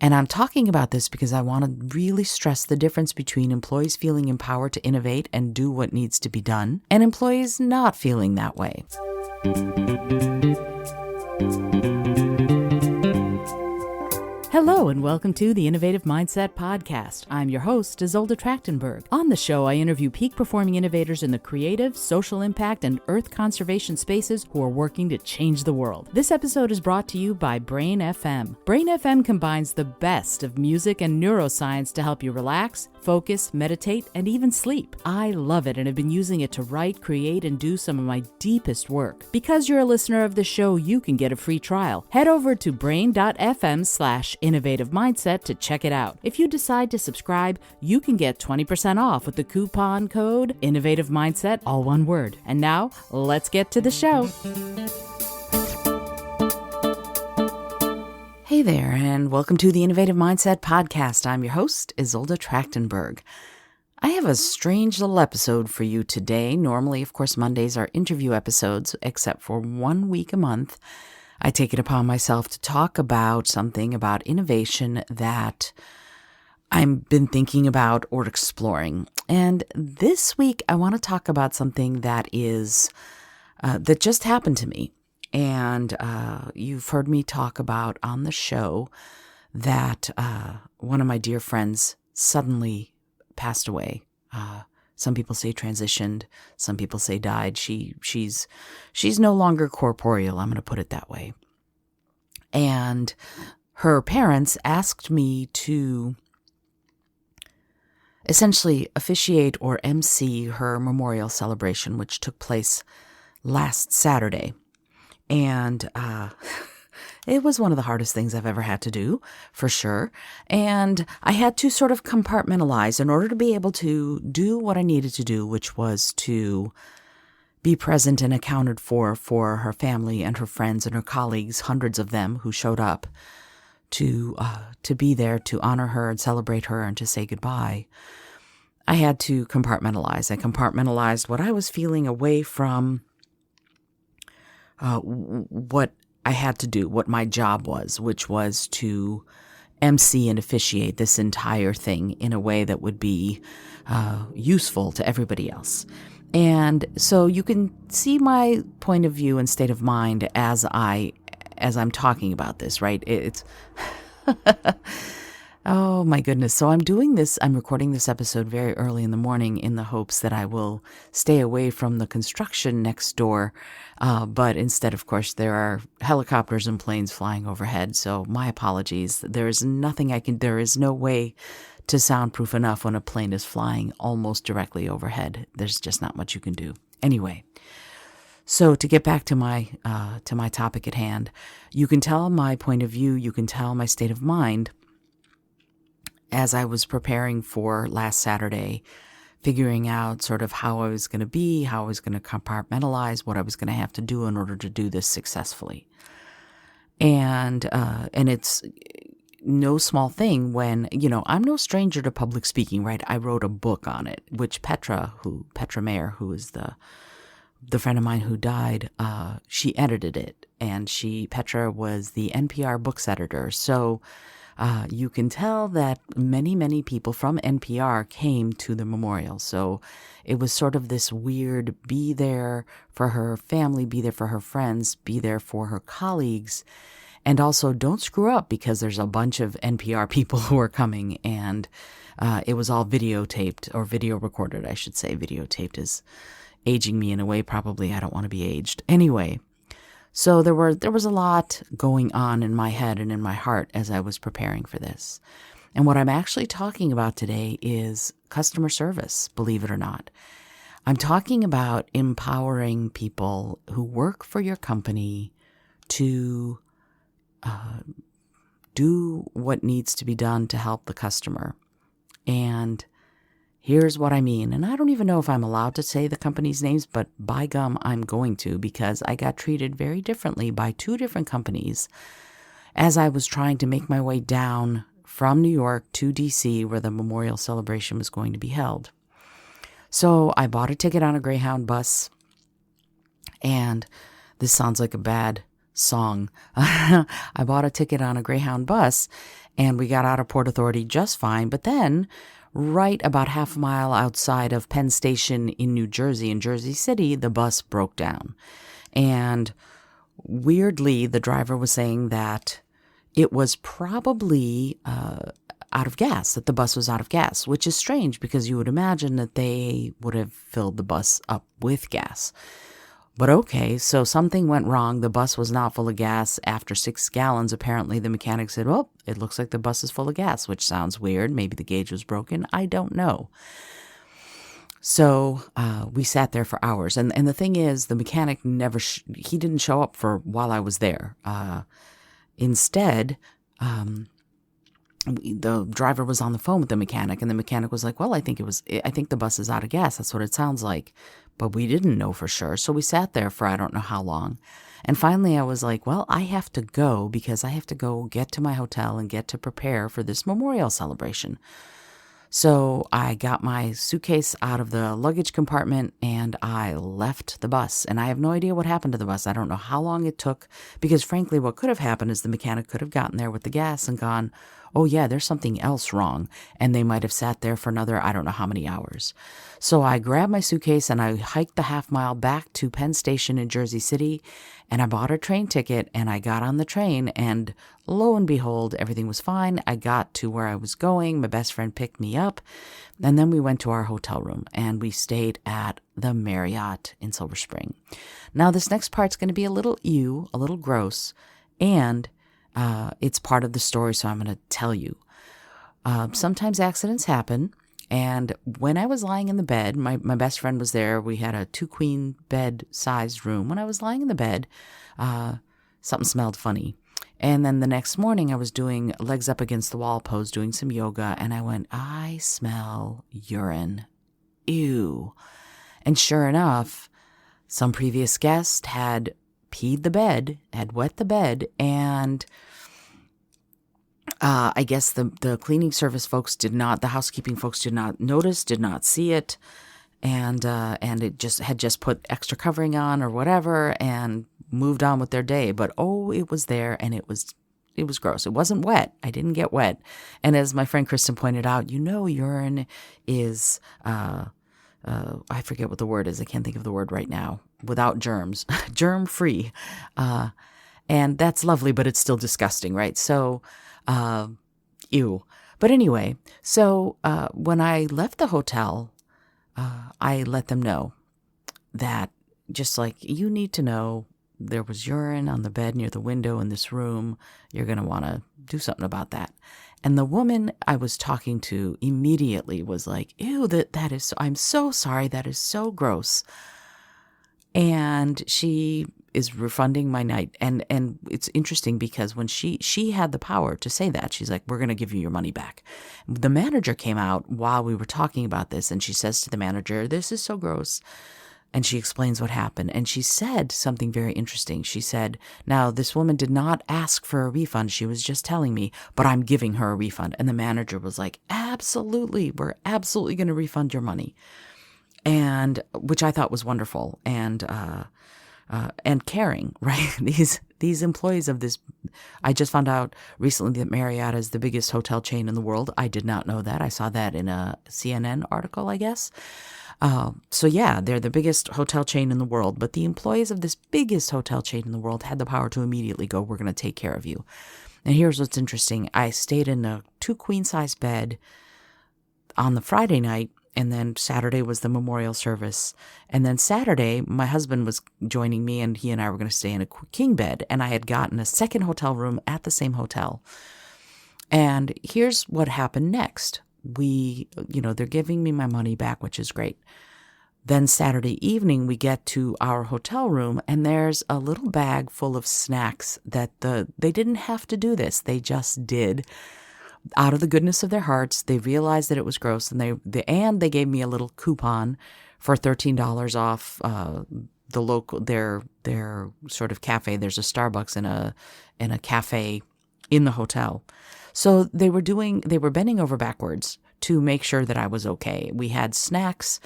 And I'm talking about this because I want to really stress the difference between employees feeling empowered to innovate and do what needs to be done, and employees not feeling that way. Hello and welcome to the Innovative Mindset Podcast. I'm your host, Isolde Trachtenberg. On the show, I interview peak performing innovators in the creative, social impact, and earth conservation spaces who are working to change the world. This episode is brought to you by Brain FM. Brain FM combines the best of music and neuroscience to help you relax, focus, meditate, and even sleep. I love it and have been using it to write, create, and do some of my deepest work. Because you're a listener of the show, you can get a free trial. Head over to brain.fm/innovative mindset to check it out. If you decide to subscribe, you can get 20% off with the coupon code Innovative Mindset, all one word. And now, let's get to the show. Hey there, and welcome to the Innovative Mindset Podcast. I'm your host, Isolde Trachtenberg. I have a strange little episode for you today. Normally, of course, Mondays are interview episodes, except for 1 week a month. I take it upon myself to talk about something about innovation that I've been thinking about or exploring. And this week, I want to talk about something that that just happened to me. And you've heard me talk about on the show that one of my dear friends suddenly passed away. Some people say transitioned. Some people say died. She's no longer corporeal. I'm going to put it that way. And her parents asked me to essentially officiate or MC her memorial celebration, which took place last Saturday. And it was one of the hardest things I've ever had to do, for sure. And I had to sort of compartmentalize in order to be able to do what I needed to do, which was to be present and accounted for her family and her friends and her colleagues, hundreds of them who showed up to be there to honor her and celebrate her and to say goodbye. I had to compartmentalize. I compartmentalized what I was feeling away from what I had to do, what my job was, which was to MC and officiate this entire thing in a way that would be useful to everybody else. And so you can see my point of view and state of mind as I'm talking about this, right? It's oh my goodness. So I'm recording this episode very early in the morning in the hopes that I will stay away from the construction next door. But instead, of course, there are helicopters and planes flying overhead. So my apologies. There is no way to soundproof enough when a plane is flying almost directly overhead. There's just not much you can do. Anyway. So to get back to my topic at hand, you can tell my point of view. You can tell my state of mind as I was preparing for last Saturday, figuring out sort of how I was going to be, how I was going to compartmentalize, what I was going to have to do in order to do this successfully. And it's no small thing when, I'm no stranger to public speaking, right? I wrote a book on it, which Petra Mayer, who is the friend of mine who died, she edited it. And Petra was the NPR books editor. So you can tell that many, many people from NPR came to the memorial. So it was sort of this weird be there for her family, be there for her friends, be there for her colleagues. And also don't screw up because there's a bunch of NPR people who are coming. And it was all videotaped or video recorded, I should say. Videotaped is aging me in a way probably I don't want to be aged. Anyway. So there was a lot going on in my head and in my heart as I was preparing for this. And what I'm actually talking about today is customer service, believe it or not. I'm talking about empowering people who work for your company to do what needs to be done to help the customer. And here's what I mean. And I don't even know if I'm allowed to say the company's names, but by gum, I'm going to, because I got treated very differently by two different companies as I was trying to make my way down from New York to DC, where the memorial celebration was going to be held. So I bought a ticket on a Greyhound bus, and this sounds like a bad song. I bought a ticket on a Greyhound bus and we got out of Port Authority just fine. But then, right about half a mile outside of Penn Station in New Jersey, in Jersey City, the bus broke down. And weirdly, the driver was saying that it was probably out of gas, that the bus was out of gas, which is strange because you would imagine that they would have filled the bus up with gas. But okay, so something went wrong. The bus was not full of gas. After 6 gallons, apparently the mechanic said, well, it looks like the bus is full of gas, which sounds weird. Maybe the gauge was broken. I don't know. So we sat there for hours. And the thing is, the mechanic he didn't show up for while I was there. Instead, the driver was on the phone with the mechanic, and the mechanic was like, well, I think the bus is out of gas. That's what it sounds like. But we didn't know for sure. So we sat there for I don't know how long. And finally I was like, well, I have to go because I have to go get to my hotel and get to prepare for this memorial celebration. So I got my suitcase out of the luggage compartment and I left the bus. And I have no idea what happened to the bus. I don't know how long it took because frankly, what could have happened is the mechanic could have gotten there with the gas and gone, oh yeah, there's something else wrong. And they might have sat there for another, I don't know how many hours. So I grabbed my suitcase and I hiked the half mile back to Penn Station in Jersey City and I bought a train ticket and I got on the train and lo and behold, everything was fine. I got to where I was going. My best friend picked me up and then we went to our hotel room and we stayed at the Marriott in Silver Spring. Now this next part's going to be a little a little gross, and it's part of the story, so I'm going to tell you. Sometimes accidents happen. And when I was lying in the bed, my best friend was there. We had a 2-queen bed sized room. When I was lying in the bed, something smelled funny. And then the next morning I was doing legs up against the wall pose, doing some yoga. And I went, I smell urine. Ew. And sure enough, some previous guest had peed the bed, had wet the bed, and I guess the cleaning service folks the housekeeping folks did not notice, did not see it, and it just put extra covering on or whatever and moved on with their day. But it was there and it was gross. It wasn't wet. I didn't get wet. And as my friend Kristen pointed out, urine is I forget what the word is. I can't think of the word right now. Without germs, germ free, and that's lovely, but it's still disgusting, right? So. Ew. But anyway, so when I left the hotel, I let them know that just like you need to know there was urine on the bed near the window in this room. You're going to want to do something about that. And the woman I was talking to immediately was like, ew, that is, I'm so sorry. That is so gross. And she is refunding my night. And it's interesting because when she had the power to say that, she's like, we're going to give you your money back. The manager came out while we were talking about this. And she says to the manager, this is so gross. And she explains what happened. And she said something very interesting. She said, now this woman did not ask for a refund. She was just telling me, but I'm giving her a refund. And the manager was like, absolutely. We're absolutely going to refund your money. And which I thought was wonderful and caring, right? These employees of this, I just found out recently that Marriott is the biggest hotel chain in the world. I did not know that. I saw that in a CNN article, I guess. So yeah, they're the biggest hotel chain in the world, but the employees of this biggest hotel chain in the world had the power to immediately go, we're going to take care of you. And here's what's interesting. I stayed in a 2-queen size bed on the Friday night. And then Saturday was the memorial service. And then Saturday, my husband was joining me and he and I were going to stay in a king bed. And I had gotten a second hotel room at the same hotel. And here's what happened next. They're giving me my money back, which is great. Then Saturday evening, we get to our hotel room and there's a little bag full of snacks that they didn't have to do this. They just did. Out of the goodness of their hearts, they realized that it was gross, and they gave me a little coupon for $13 off the local their sort of cafe. There's a Starbucks in a cafe in the hotel. So they were bending over backwards to make sure that I was okay. We had snacks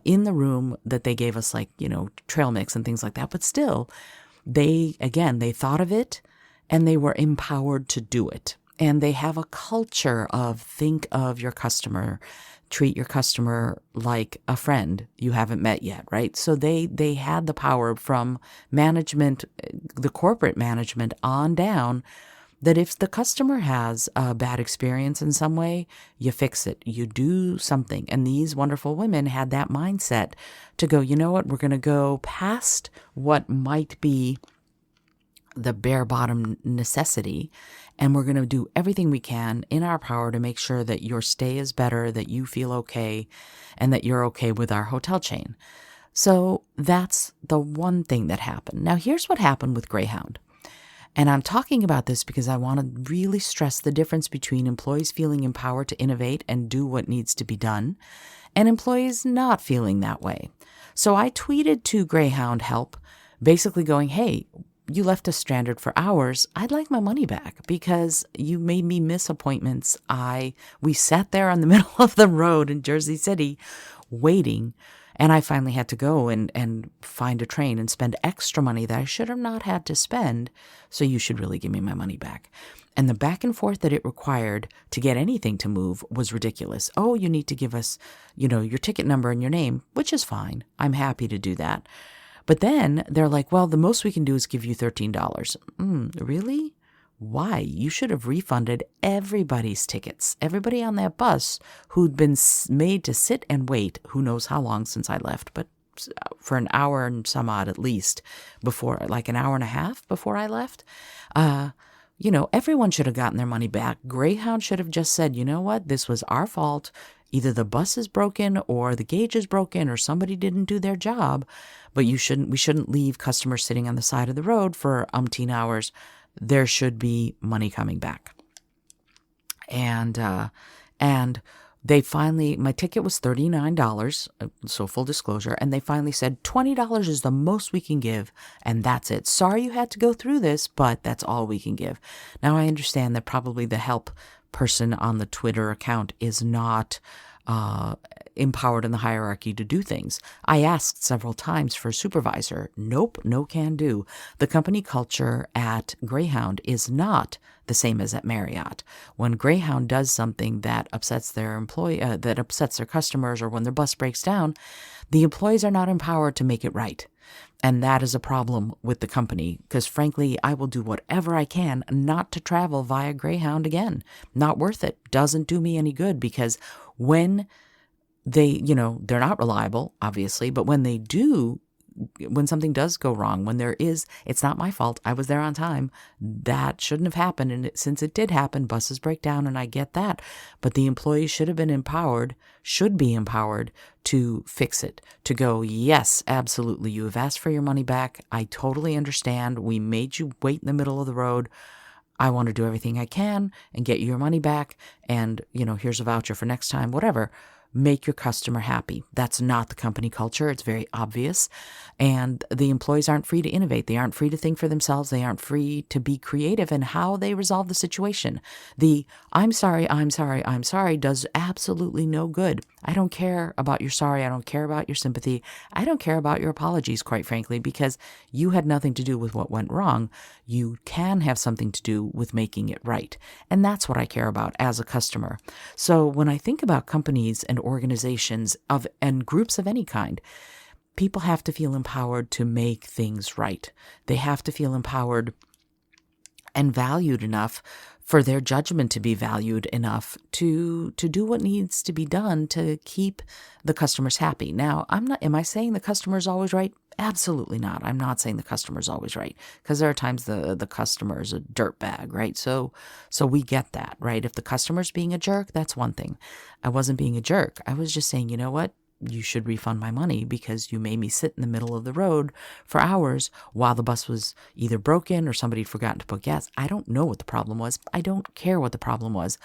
in the room that they gave us, like trail mix and things like that, but still. They thought of it and they were empowered to do it. And they have a culture of think of your customer, treat your customer like a friend you haven't met yet, right? So they had the power from management, the corporate management on down, that if the customer has a bad experience in some way, you fix it. You do something. And these wonderful women had that mindset to go, you know what, we're going to go past what might be the bare bottom necessity, and we're going to do everything we can in our power to make sure that your stay is better, that you feel okay, and that you're okay with our hotel chain. So that's the one thing that happened. Now, here's what happened with Greyhound. And I'm talking about this because I want to really stress the difference between employees feeling empowered to innovate and do what needs to be done, and employees not feeling that way. So I tweeted to Greyhound Help, basically going, hey, you left us stranded for hours. I'd like my money back because you made me miss appointments. We sat there on the middle of the road in Jersey City waiting, and I finally had to go and find a train and spend extra money that I should have not had to spend. So you should really give me my money back. And the back and forth that it required to get anything to move was ridiculous. Oh, you need to give us, your ticket number and your name, which is fine. I'm happy to do that. But then they're like, well, the most we can do is give you $13. Really? Why? You should have refunded everybody's tickets. Everybody on that bus who'd been made to sit and wait, who knows how long since I left, but for an hour and some odd at least before, like an hour and a half before I left. Everyone should have gotten their money back. Greyhound should have just said, you know what? This was our fault. Either the bus is broken or the gauge is broken or somebody didn't do their job, but we shouldn't leave customers sitting on the side of the road for umpteen hours. There should be money coming back. And they finally, my ticket was $39, so full disclosure, and they finally said $20 is the most we can give, and that's it. Sorry you had to go through this, but that's all we can give. Now I understand that probably the help person on the Twitter account is not empowered in the hierarchy to do things. I asked several times for a supervisor. Nope, no can do. The company culture at Greyhound is not the same as at Marriott. When Greyhound does something that upsets their that upsets their customers, or when their bus breaks down, the employees are not empowered to make it right. And that is a problem with the company because, frankly, I will do whatever I can not to travel via Greyhound again. Not worth it. Doesn't do me any good because when they're not reliable, obviously, but when they do, when something does go wrong, it's not my fault. I was there on time. That shouldn't have happened. And since it did happen, buses break down, and I get that. But the employees should be empowered to fix it, to go, yes, absolutely. You have asked for your money back. I totally understand. We made you wait in the middle of the road. I want to do everything I can and get you your money back. And, here's a voucher for next time, whatever. Make your customer happy. That's not the company culture. It's very obvious. And the employees aren't free to innovate. They aren't free to think for themselves. They aren't free to be creative in how they resolve the situation. The I'm sorry does absolutely no good. I don't care about your sorry. I don't care about your sympathy. I don't care about your apologies, quite frankly, because you had nothing to do with what went wrong. You can have something to do with making it right. And that's what I care about as a customer. So when I think about companies and organizations and groups of any kind, people have to feel empowered to make things right. They have to feel empowered and valued enough for their judgment to be valued enough to do what needs to be done to keep the customers happy. Now, am I saying the customer is always right? Absolutely not. I'm not saying the customer is always right, because there are times the customer is a dirtbag, right? So we get that, right? If the customer's being a jerk, that's one thing. I wasn't being a jerk. I was just saying, you know what? You should refund my money because you made me sit in the middle of the road for hours while the bus was either broken or somebody had forgotten to put gas. I don't know what the problem was. I don't care what the problem was.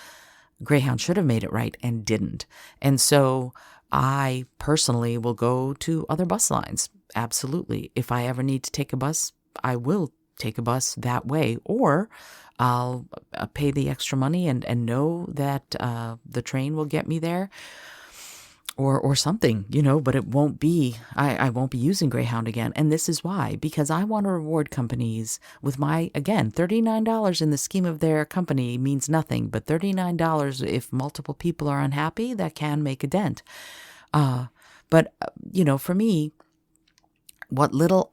Greyhound should have made it right and didn't. And so I personally will go to other bus lines. Absolutely. If I ever need to take a bus, I will take a bus that way, or I'll pay the extra money and know that the train will get me there. or something, but it won't be, I won't be using Greyhound again. And this is why, because I want to reward companies with my, again, $39 in the scheme of their company means nothing, but $39, if multiple people are unhappy, that can make a dent. But for me, what little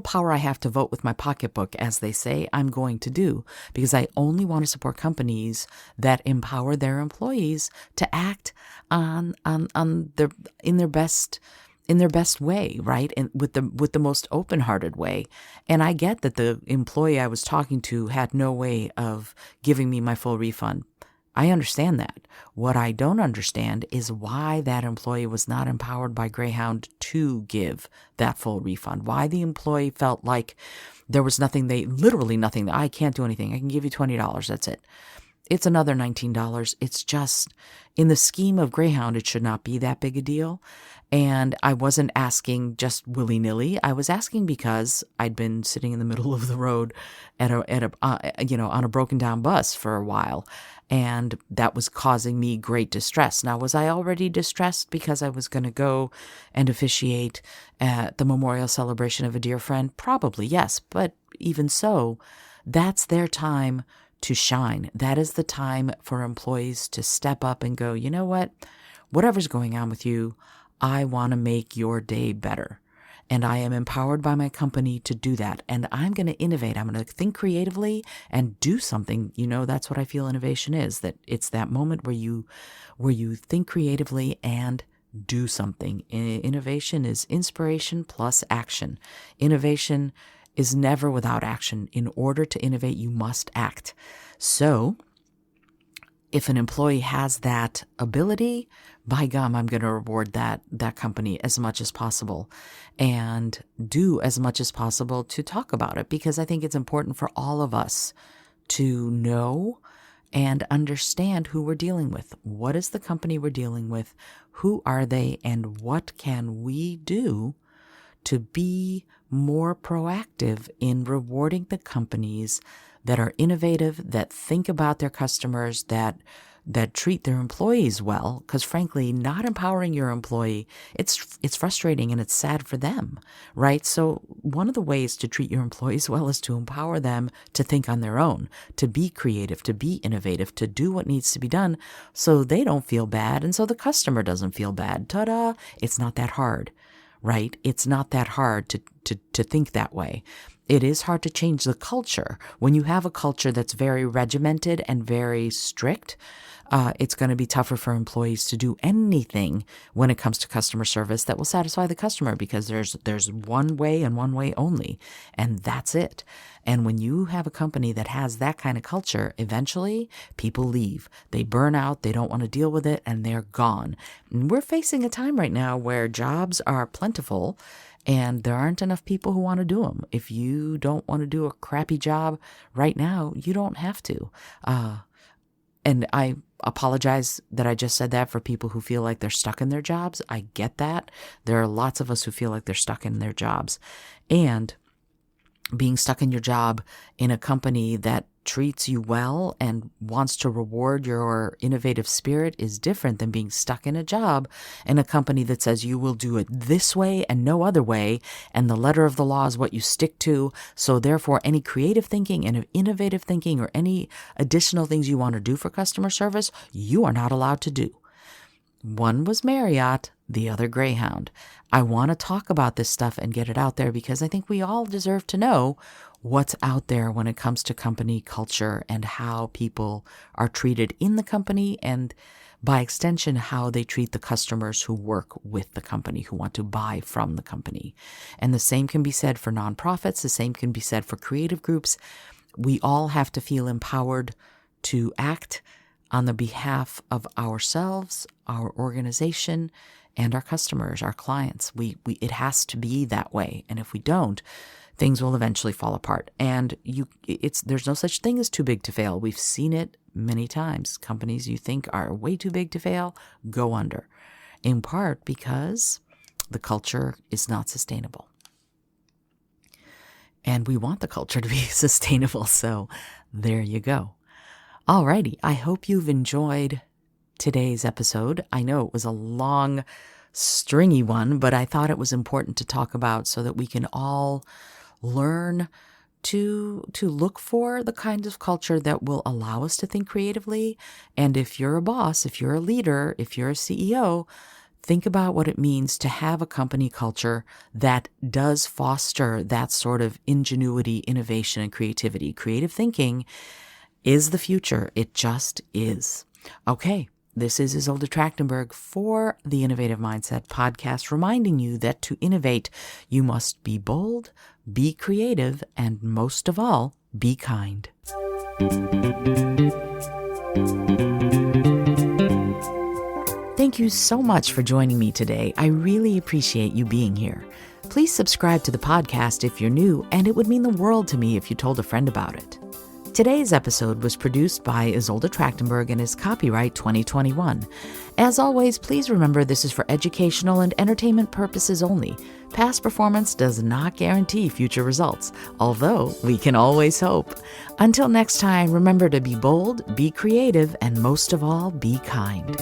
power I have to vote with my pocketbook, as they say, I'm going to do, because I only want to support companies that empower their employees to act on in their best way, right? And with the most open-hearted way. And I get that the employee I was talking to had no way of giving me my full refund. I understand that. What I don't understand is why that employee was not empowered by Greyhound to give that full refund. Why the employee felt like there was literally nothing, I can't do anything. I can give you $20. That's it. It's another $19. It's just, in the scheme of Greyhound, it should not be that big a deal. And I wasn't asking just willy-nilly. I was asking because I'd been sitting in the middle of the road on a broken down bus for a while, and that was causing me great distress. Now, was I already distressed because I was going to go and officiate at the memorial celebration of a dear friend? Probably, yes. But even so, that's their time to shine. That is the time for employees to step up and go, you know what? Whatever's going on with you, I want to make your day better. And I am empowered by my company to do that. And I'm going to innovate. I'm going to think creatively and do something. That's what I feel innovation is, that it's that moment where you think creatively and do something. Innovation is inspiration plus action. Innovation is never without action. In order to innovate, you must act. So if an employee has that ability, by gum, I'm going to reward that company as much as possible and do as much as possible to talk about it, because I think it's important for all of us to know and understand who we're dealing with. What is the company we're dealing with? Who are they? And what can we do to be more proactive in rewarding the companies that are innovative, that think about their customers, that treat their employees well? Because frankly, not empowering your employee, it's frustrating and it's sad for them, right? So one of the ways to treat your employees well is to empower them to think on their own, to be creative, to be innovative, to do what needs to be done so they don't feel bad and so the customer doesn't feel bad. Ta-da! It's not that hard, right? It's not that hard to think that way. It is hard to change the culture. When you have a culture that's very regimented and very strict, it's going to be tougher for employees to do anything when it comes to customer service that will satisfy the customer, because there's one way and one way only, and that's it. And when you have a company that has that kind of culture, eventually people leave. They burn out, they don't want to deal with it, and they're gone. And we're facing a time right now where jobs are plentiful and there aren't enough people who want to do them. If you don't want to do a crappy job right now, you don't have to. And I apologize that I just said that for people who feel like they're stuck in their jobs. I get that. There are lots of us who feel like they're stuck in their jobs. And being stuck in your job in a company that treats you well and wants to reward your innovative spirit is different than being stuck in a job in a company that says you will do it this way and no other way, and the letter of the law is what you stick to. So therefore, any creative thinking and innovative thinking or any additional things you want to do for customer service, you are not allowed to do. One was Marriott, the other Greyhound. I want to talk about this stuff and get it out there because I think we all deserve to know what's out there when it comes to company culture and how people are treated in the company, and by extension, how they treat the customers who work with the company, who want to buy from the company. And the same can be said for nonprofits. The same can be said for creative groups. We all have to feel empowered to act on the behalf of ourselves, our organization, and our customers, our clients. It has to be that way. And if we don't, things will eventually fall apart. And there's no such thing as too big to fail. We've seen it many times. Companies you think are way too big to fail go under, in part because the culture is not sustainable. And we want the culture to be sustainable. So there you go. Alrighty, I hope you've enjoyed today's episode. I know it was a long, stringy one, but I thought it was important to talk about so that we can all learn to look for the kinds of culture that will allow us to think creatively. And if you're a boss, if you're a leader, if you're a CEO, think about what it means to have a company culture that does foster that sort of ingenuity, innovation, and creativity. Creative thinking is the future. It just is. Okay. This is Isolde Trachtenberg for the Innovative Mindset Podcast, reminding you that to innovate, you must be bold, be creative, and most of all, be kind. Thank you so much for joining me today. I really appreciate you being here. Please subscribe to the podcast if you're new, and it would mean the world to me if you told a friend about it. Today's episode was produced by Isolde Trachtenberg and is copyright 2021. As always, please remember this is for educational and entertainment purposes only. Past performance does not guarantee future results, although we can always hope. Until next time, remember to be bold, be creative, and most of all, be kind.